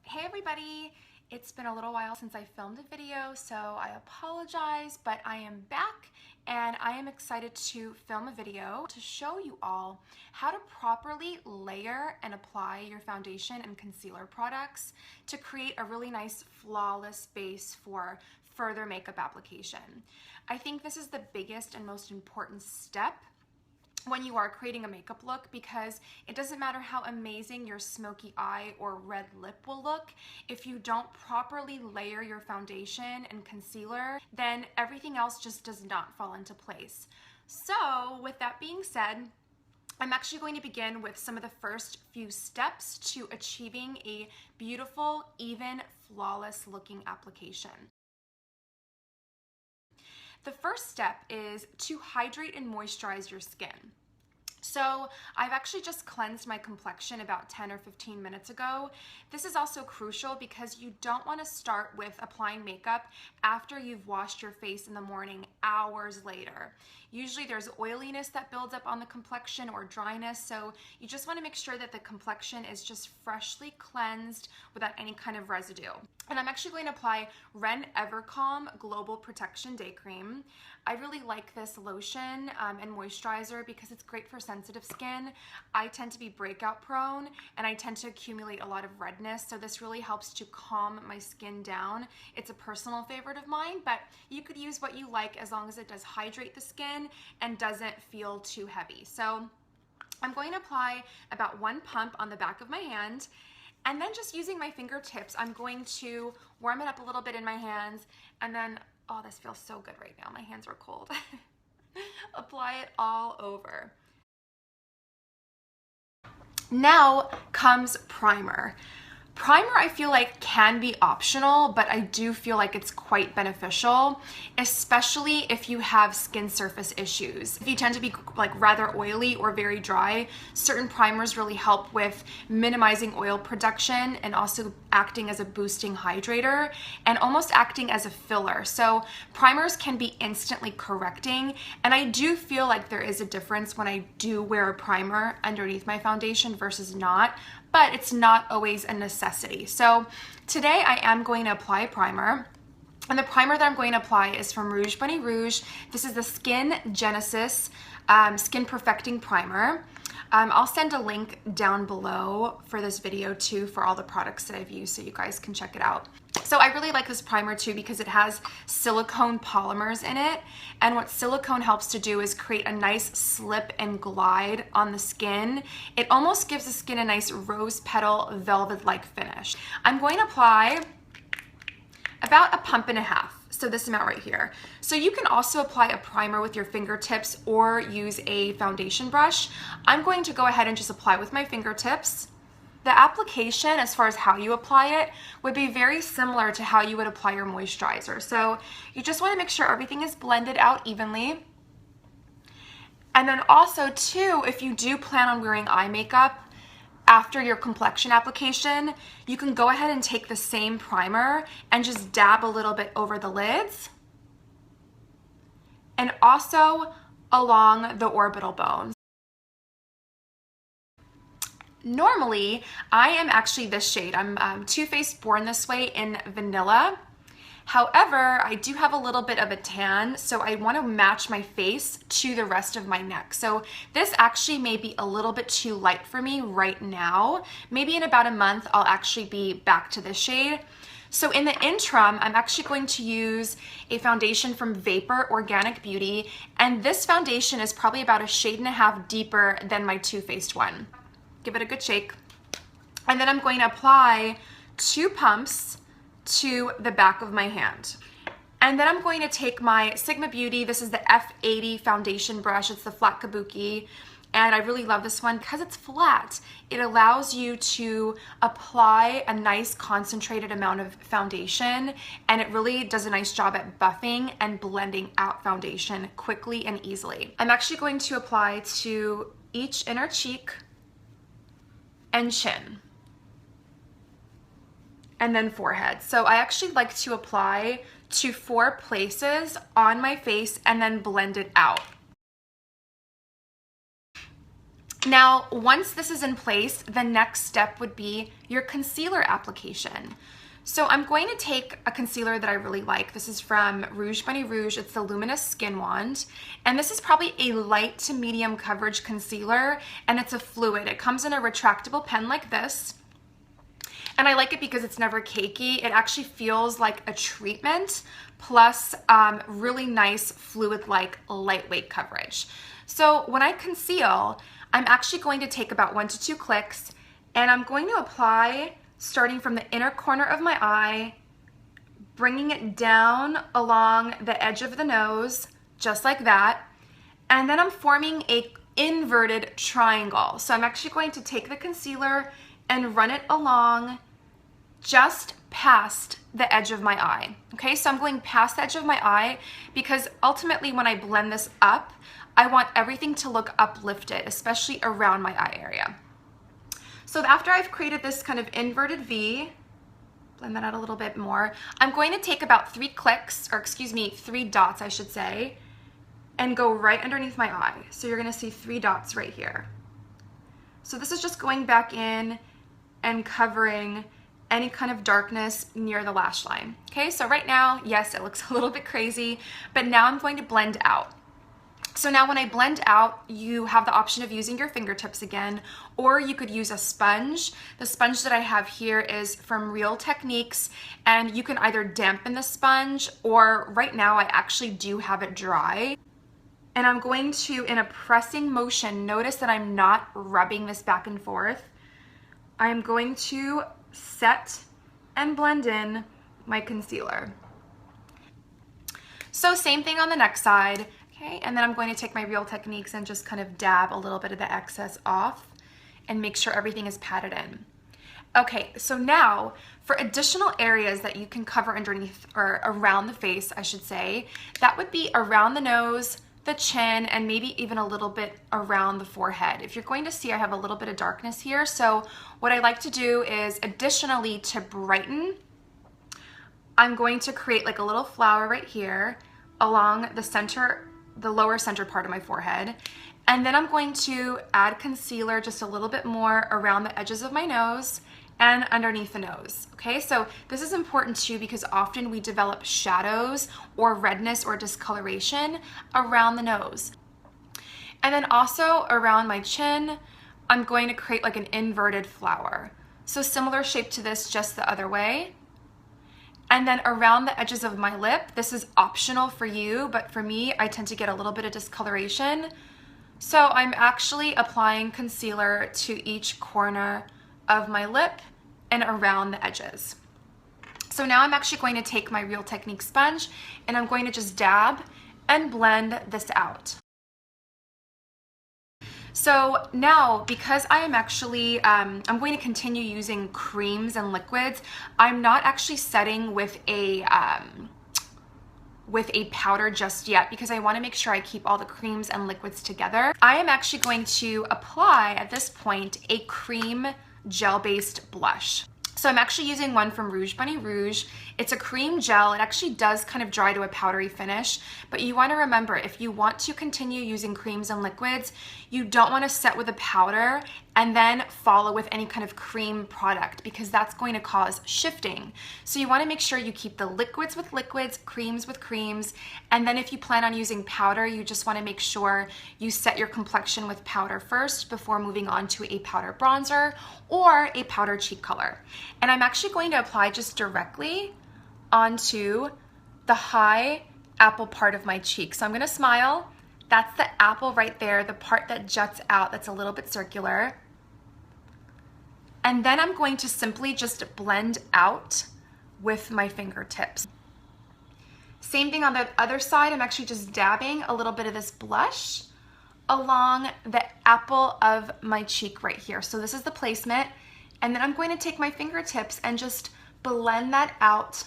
Hey everybody, it's been a little while since I filmed a video, so I apologize, but I am back and I am excited to film a video to show you all how to properly layer and apply your foundation and concealer products to create a really nice flawless base for further makeup application. I think this is the biggest and most important step when you are creating a makeup look, because it doesn't matter how amazing your smoky eye or red lip will look. If you don't properly layer your foundation and concealer, then everything else just does not fall into place. So with that being said, I'm actually going to begin with some of the first few steps to achieving a beautiful, even, flawless looking application. The first step is to hydrate and moisturize your skin. So I've actually just cleansed my complexion about 10 or 15 minutes ago. This is also crucial because you don't want to start with applying makeup after you've washed your face in the morning hours later. Usually there's oiliness that builds up on the complexion or dryness, so you just want to make sure that the complexion is just freshly cleansed without any kind of residue. And I'm actually going to apply Ren Evercalm Global Protection Day Cream. I really like this lotion and moisturizer because it's great for sensitive skin. I tend to be breakout prone and I tend to accumulate a lot of redness, so this really helps to calm my skin down. It's a personal favorite of mine, but you could use what you like as long as it does hydrate the skin and doesn't feel too heavy. So I'm going to apply about 1 pump on the back of my hand, and then just using my fingertips, I'm going to warm it up a little bit in my hands, and then, oh, this feels so good right now. My hands are cold. Apply it all over. Now comes primer. Primer, I feel like, can be optional, but I do feel like it's quite beneficial, especially if you have skin surface issues. If you tend to be like rather oily or very dry, certain primers really help with minimizing oil production and also acting as a boosting hydrator and almost acting as a filler. So primers can be instantly correcting, and I do feel like there is a difference when I do wear a primer underneath my foundation versus not, but it's not always a necessity. So today I am going to apply a primer, and the primer that I'm going to apply is from Rouge Bunny Rouge. This is the Skin Genesis Skin Perfecting Primer. I'll send a link down below for this video too for all the products that I've used so you guys can check it out. So I really like this primer too because it has silicone polymers in it, and what silicone helps to do is create a nice slip and glide on the skin. It almost gives the skin a nice rose petal velvet-like finish. I'm going to apply about 1.5 pumps. So this amount right here. So you can also apply a primer with your fingertips or use a foundation brush. I'm going to go ahead and just apply with my fingertips. The application, as far as how you apply it, would be very similar to how you would apply your moisturizer. So you just want to make sure everything is blended out evenly. And then also too, if you do plan on wearing eye makeup after your complexion application, you can go ahead and take the same primer and just dab a little bit over the lids and also along the orbital bones. Normally, I am actually this shade. I'm Too Faced Born This Way in Vanilla. However, I do have a little bit of a tan, so I want to match my face to the rest of my neck. So this actually may be a little bit too light for me right now. Maybe in about a month, I'll actually be back to this shade. So in the interim, I'm actually going to use a foundation from Vapour Organic Beauty, and this foundation is probably about 1.5 shades deeper than my Too Faced one. Give it a good shake. And then I'm going to apply 2 pumps to the back of my hand. And then I'm going to take my Sigma Beauty, this is the F80 foundation brush, it's the flat kabuki, and I really love this one because it's flat. It allows you to apply a nice concentrated amount of foundation, and it really does a nice job at buffing and blending out foundation quickly and easily. I'm actually going to apply to each inner cheek and chin, and then forehead. So I actually like to apply to 4 places on my face and then blend it out. Now, once this is in place, the next step would be your concealer application. So I'm going to take a concealer that I really like. This is from Rouge by Rouge. It's the Luminous Skin Wand. And this is probably a light to medium coverage concealer, and it's a fluid. It comes in a retractable pen like this. And I like it because it's never cakey. It actually feels like a treatment plus really nice fluid-like lightweight coverage. So when I conceal, I'm actually going to take about 1 to 2 clicks, and I'm going to apply starting from the inner corner of my eye, bringing it down along the edge of the nose, just like that. And then I'm forming a inverted triangle. So I'm actually going to take the concealer and run it along just past the edge of my eye. Okay, so I'm going past the edge of my eye because ultimately when I blend this up, I want everything to look uplifted, especially around my eye area. So after I've created this kind of inverted V, blend that out a little bit more, I'm going to take about 3 clicks, or excuse me, 3 dots I should say, and go right underneath my eye. So you're gonna see 3 dots right here. So this is just going back in and covering any kind of darkness near the lash line. Okay, so right now, yes, it looks a little bit crazy, but now I'm going to blend out. So now when I blend out, you have the option of using your fingertips again, or you could use a sponge. The sponge that I have here is from Real Techniques, and you can either dampen the sponge, or right now I actually do have it dry. And I'm going to, in a pressing motion, notice that I'm not rubbing this back and forth. I'm going to set and blend in my concealer. So same thing on the next side. Okay, and then I'm going to take my Real Techniques and just kind of dab a little bit of the excess off and make sure everything is patted in. Okay, so now for additional areas that you can cover underneath or around the face, I should say, that would be around the nose, the chin, and maybe even a little bit around the forehead. If you're going to see, I have a little bit of darkness here. So what I like to do is additionally to brighten, I'm going to create like a little flower right here along the center, the lower center part of my forehead. And then I'm going to add concealer just a little bit more around the edges of my nose and underneath the nose. Okay, so this is important too because often we develop shadows or redness or discoloration around the nose. And then also around my chin, I'm going to create like an inverted flower. So similar shape to this, just the other way. And then around the edges of my lip, this is optional for you, but for me, I tend to get a little bit of discoloration. So I'm actually applying concealer to each corner of my lip and around the edges. So now I'm actually going to take my Real Techniques sponge and I'm going to just dab and blend this out. So now, because I am actually, I'm going to continue using creams and liquids, I'm not actually setting with a powder just yet because I want to make sure I keep all the creams and liquids together. I am actually going to apply, at this point, a cream gel-based blush. So I'm actually using one from Rouge by Rouge. It's a cream gel. It actually does kind of dry to a powdery finish, but you want to remember, if you want to continue using creams and liquids, you don't want to set with a powder and then follow with any kind of cream product because that's going to cause shifting. So you want to make sure you keep the liquids with liquids, creams with creams, and then if you plan on using powder, you just want to make sure you set your complexion with powder first before moving on to a powder bronzer or a powder cheek color. And I'm actually going to apply just directly onto the high apple part of my cheek. So I'm going to smile. That's the apple right there, the part that juts out that's a little bit circular. And then I'm going to simply just blend out with my fingertips. Same thing on the other side. I'm actually just dabbing a little bit of this blush along the apple of my cheek right here. So this is the placement. And then I'm going to take my fingertips and just blend that out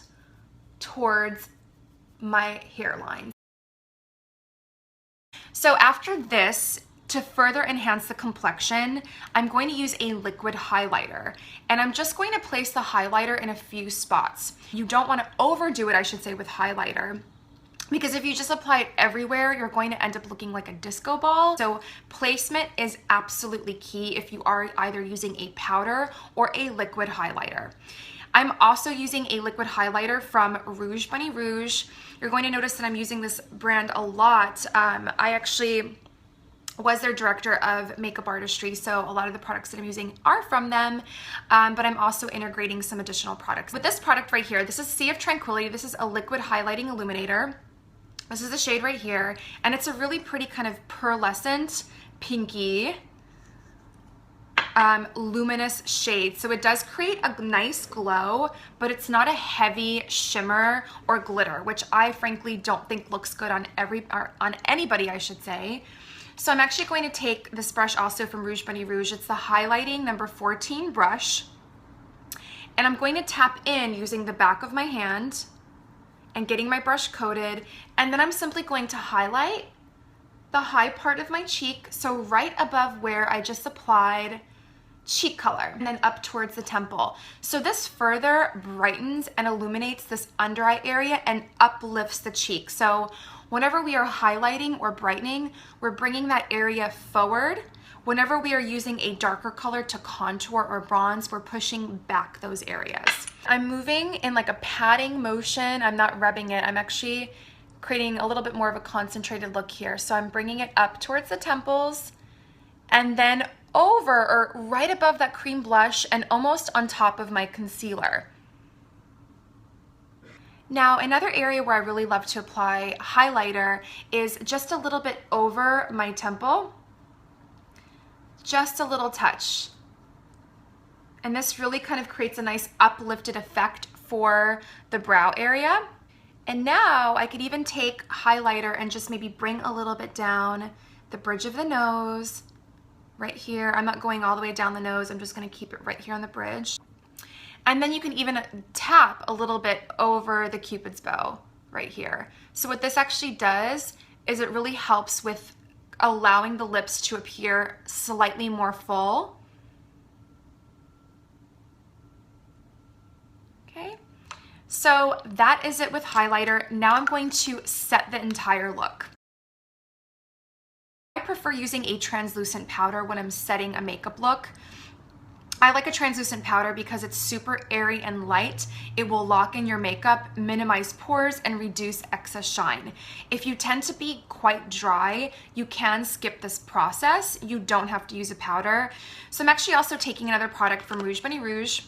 towards my hairline. So after this, to further enhance the complexion, I'm going to use a liquid highlighter. And I'm just going to place the highlighter in a few spots. You don't want to overdo it, I should say, with highlighter, because if you just apply it everywhere, you're going to end up looking like a disco ball. So placement is absolutely key if you are either using a powder or a liquid highlighter. I'm also using a liquid highlighter from Rouge Bunny Rouge. You're going to notice that I'm using this brand a lot. I actually was their director of makeup artistry, so a lot of the products that I'm using are from them, but I'm also integrating some additional products. With this product right here, this is Sea of Tranquility. This is a liquid highlighting illuminator. This is the shade right here, and it's a really pretty kind of pearlescent, pinky, luminous shade. So it does create a nice glow, but it's not a heavy shimmer or glitter, which I frankly don't think looks good on anybody, I should say. So I'm actually going to take this brush also from Rouge Bunny Rouge. It's the highlighting number 14 brush, and I'm going to tap in using the back of my hand and getting my brush coated, and then I'm simply going to highlight the high part of my cheek, so right above where I just applied cheek color, and then up towards the temple. So this further brightens and illuminates this under eye area and uplifts the cheek. So whenever we are highlighting or brightening, we're bringing that area forward. Whenever we are using a darker color to contour or bronze, we're pushing back those areas. I'm moving in like a patting motion. I'm not rubbing it. I'm actually creating a little bit more of a concentrated look here. So I'm bringing it up towards the temples and then over or right above that cream blush and almost on top of my concealer. Now, another area where I really love to apply highlighter is just a little bit over my temple. Just a little touch. And this really kind of creates a nice uplifted effect for the brow area. And now I could even take highlighter and just maybe bring a little bit down the bridge of the nose, right here. I'm not going all the way down the nose. I'm just going to keep it right here on the bridge. And then you can even tap a little bit over the Cupid's bow right here. So what this actually does is it really helps with allowing the lips to appear slightly more full. Okay, so that is it with highlighter. Now I'm going to set the entire look. I prefer using a translucent powder when I'm setting a makeup look. I like a translucent powder because it's super airy and light. It will lock in your makeup, minimize pores, and reduce excess shine. If you tend to be quite dry, you can skip this process. You don't have to use a powder. So I'm actually also taking another product from Rouge Bunny Rouge,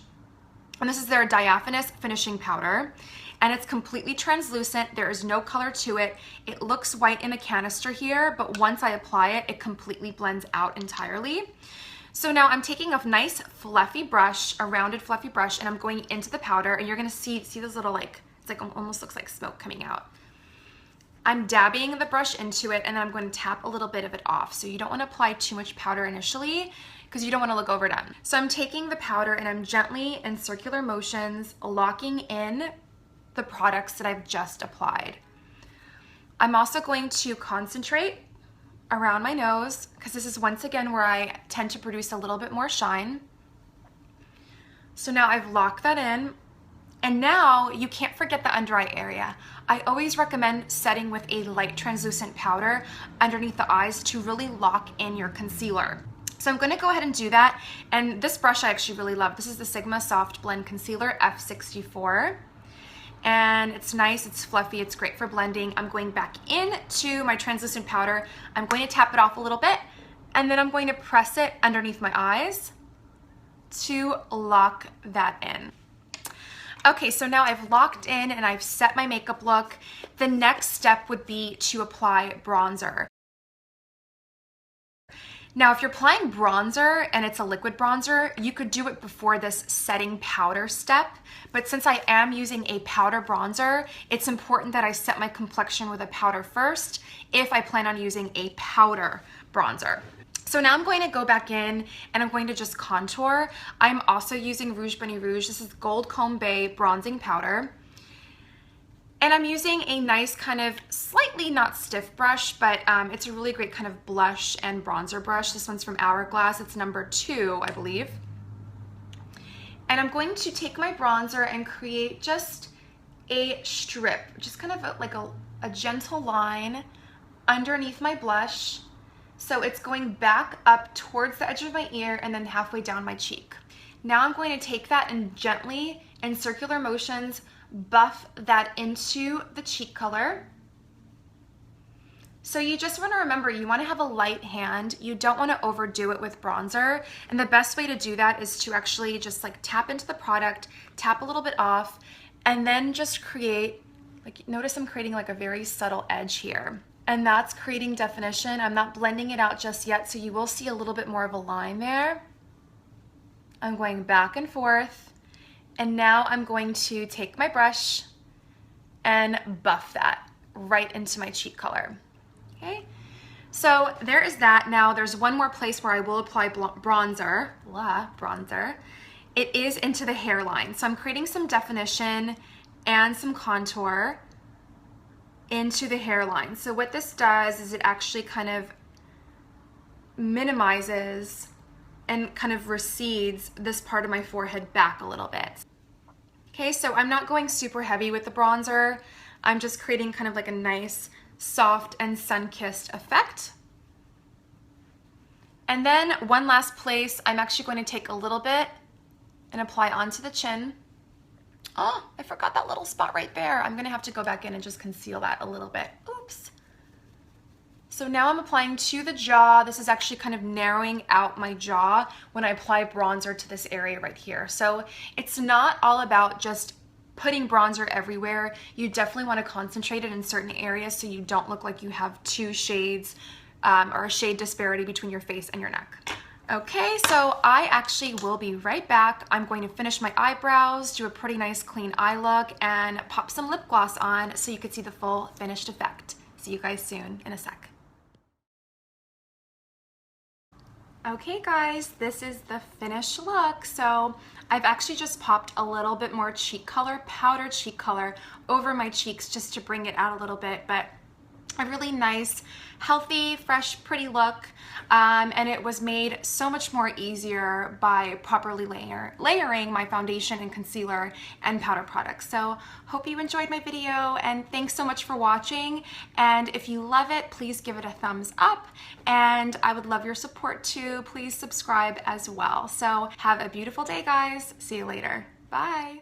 and this is their diaphanous finishing powder. And it's completely translucent. There is no color to it. It looks white in a canister here, but once I apply it, it completely blends out entirely. So now I'm taking a nice fluffy brush, a rounded fluffy brush, and I'm going into the powder, and you're gonna see those little it's like almost looks like smoke coming out. I'm dabbing the brush into it, and then I'm going to tap a little bit of it off. So you don't wanna apply too much powder initially because you don't wanna look overdone. So I'm taking the powder and I'm gently in circular motions locking in the products that I've just applied. I'm also going to concentrate around my nose because this is once again where I tend to produce a little bit more shine. So now I've locked that in, and now you can't forget the under eye area. I always recommend setting with a light translucent powder underneath the eyes to really lock in your concealer. So I'm going to go ahead and do that, and this brush I actually really love. This is the Sigma Soft Blend Concealer F64. And it's nice, it's fluffy, it's great for blending. I'm going back into my translucent powder. I'm going to tap it off a little bit, and then I'm going to press it underneath my eyes to lock that in. Okay, so now I've locked in and I've set my makeup look. The next step would be to apply bronzer. Now, if you're applying bronzer and it's a liquid bronzer, you could do it before this setting powder step. But since I am using a powder bronzer, it's important that I set my complexion with a powder first if I plan on using a powder bronzer. So now I'm going to go back in and I'm going to just contour. I'm also using Rouge Bunny Rouge. This is Gold Comb Bay bronzing powder. And I'm using a nice kind of slightly not stiff brush, but it's a really great kind of blush and bronzer brush. This one's from Hourglass. It's number 2, I believe. And I'm going to take my bronzer and create just a strip, just kind of like a gentle line underneath my blush. So it's going back up towards the edge of my ear and then halfway down my cheek. Now I'm going to take that and gently, in circular motions, buff that into the cheek color. So you just want to remember, you want to have a light hand. You don't want to overdo it with bronzer. And the best way to do that is to actually just like tap into the product, tap a little bit off, and then just create, like, notice I'm creating like a very subtle edge here. And that's creating definition. I'm not blending it out just yet, so you will see a little bit more of a line there. I'm going back and forth. And now I'm going to take my brush and buff that right into my cheek color. Okay, so there is that. Now there's one more place where I will apply bronzer. It is into the hairline. So I'm creating some definition and some contour into the hairline. So what this does is it actually kind of minimizes and kind of recedes this part of my forehead back a little bit. Okay, so I'm not going super heavy with the bronzer. I'm just creating kind of like a nice soft and sun-kissed effect. And then one last place, I'm actually going to take a little bit and apply onto the chin. Oh, I forgot that little spot right there. I'm gonna have to go back in and just conceal that a little bit. Oops. So now I'm applying to the jaw. This is actually kind of narrowing out my jaw when I apply bronzer to this area right here. So it's not all about just putting bronzer everywhere. You definitely want to concentrate it in certain areas so you don't look like you have two shades or a shade disparity between your face and your neck. Okay, so I actually will be right back. I'm going to finish my eyebrows, do a pretty nice clean eye look, and pop some lip gloss on so you can see the full finished effect. See you guys soon in a sec. Okay guys, this is the finished look. So I've actually just popped a little bit more cheek color, powdered cheek color, over my cheeks just to bring it out a little bit, but a really nice, healthy, fresh, pretty look. And it was made so much more easier by properly layering my foundation and concealer and powder products. So hope you enjoyed my video, and thanks so much for watching. And if you love it, please give it a thumbs up, and I would love your support too. Please subscribe as well. So have a beautiful day, guys. See you later. Bye.